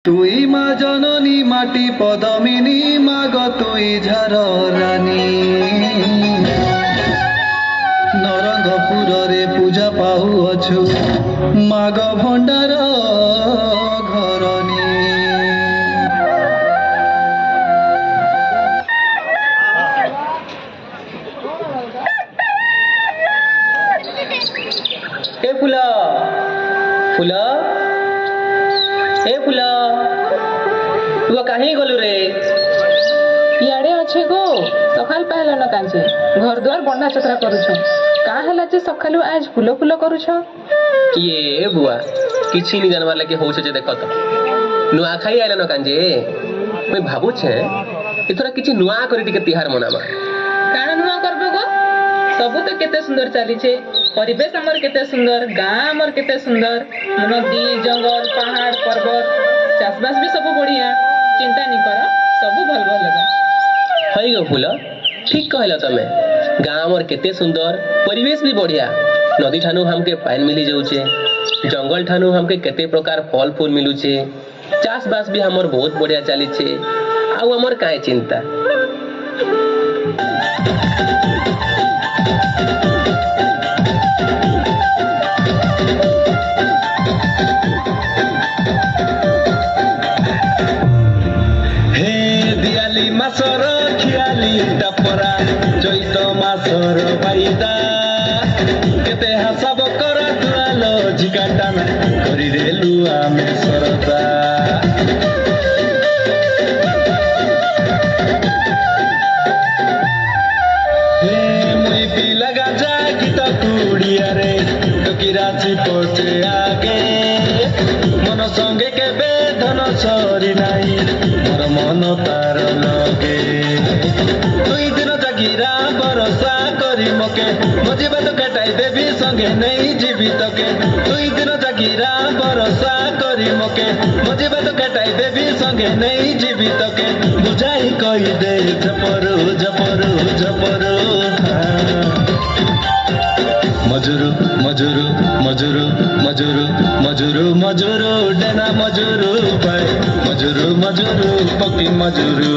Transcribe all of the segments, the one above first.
তুই মা জননী মাটি পদমিনী মাগ তুই ঝার রানী নরঙ্গপুরে পূজা পাউଅଛୁ মাগ ভଣ୍ଡାର ঘরনী। A full full a full तू कहीं गलु रे? इे अच्छे गो सकाल पहला न कांचे घर द्वार बंडा चतरा करुछ का हला जे सकालु आज फूल फूल करुछ? ये बुआ किछि नहीं जानवार लगे हो जे देख तो नुआ खाई आइल न कांजे मैं भाबु छे एथरा किछि नुआ करी टिके तिहार मनामा। काना नुआ करबो गो? सबु तो केते सुंदर चली छे, परिवेश हमर केते सुंदर, गाँ हमर केते सुंदर, नदी जंगल पहाड़ पर्वत चाषबास भी सब बढ़िया। चिंता नहीं कर सबु भल भल लगा हई गो फूल ठीक कहला तमे। गाँ हमर केते सुंदर, परिवेश भी बढ़िया। नदी ठानु हमके पानी मिली जाउछे, जंगल ठानु हमके केते प्रकार फल फूल मिलुछे, चाषबास भी हमर बहुत बढ़िया चली छे। आउ हमर काहे चिंता। মাছর খিয়ালি টাপরা চৈত মাছর বাইদা কেতে হাসাব করা দুয়ালো ঝিকা টানা করি রেলু আমি সরদা। মুই পিলা গাজা গীত কুড়িয়ারে টকিরাছি পচে আগে মন সঙ্গে কেবে ধন সরি নাই মোর মন তার লগে। দুই দিন জাগিরা ভরসা করি মকে মজিবা তো কাটাই দেবী সঙ্গে নেই জীবিতকে। দুই দিন জাগিরা ভরসা করি মকে মজিবা তো কাটাই দেবী সঙ্গে নেই জীবিতকে। বুঝাই কই দে ঝপরু ঝপরু ঝপরু মজুরু মজুরু মজুরু মজুরু মজুরু মজুরু ডেনা মজুরু ভাই মজুরু মজুরু পকি মজুরু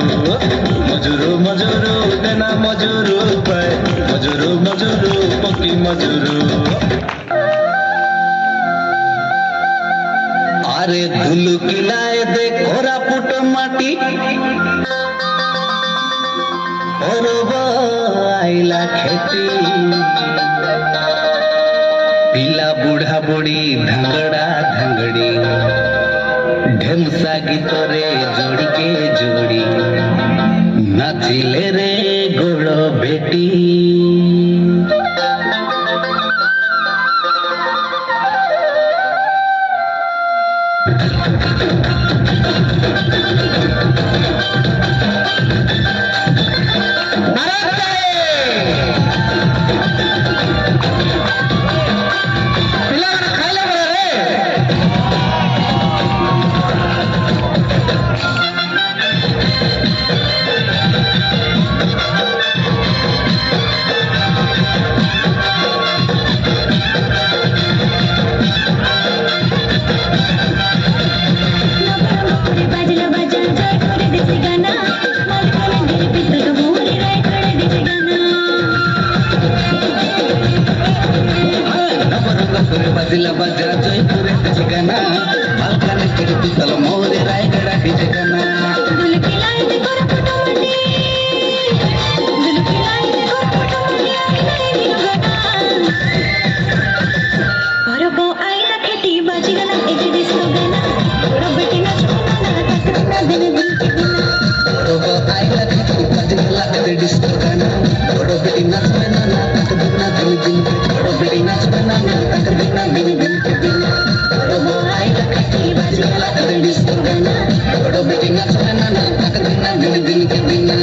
মজুরু মজুরু ডেনা মজুরু ভাই মজুরু মজুরু পকি মজুরু। আরে ধুলু কিলায় দে কোরাপুট মাটি অরব আইলা খেতি पिला बुढ़ा बुढ़ी धांगड़ा धांगड़ी ढेमसा गीत रे जोड़ी के जोड़ी नाचिले रे गोड़ बेटी। बजला बजा जयपुरे जगना बालकनी के पितल मोरे रायगढ़ की जगना दुल की लाई दे कर पटोटी दुल की लाई दे कर पटोटी आई गना और वो आईला खेती बाजी गना एक दिसो गना और बेटी ना छोना ना दिन दिन के बिना और वो आईला खेती बाजी गना एक दिसो गना और बेटी ना छोना ना दिन दिन और बेटी ना छोना ना दिन दिन के बिना और वो आईला खेती बाजी गना एक दिसो गना और बेटी ना छोना ना दिन दिन के बिना।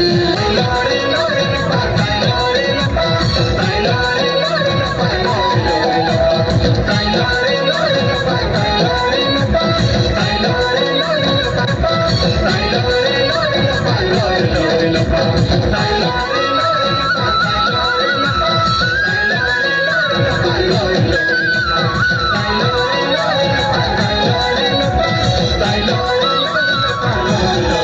रे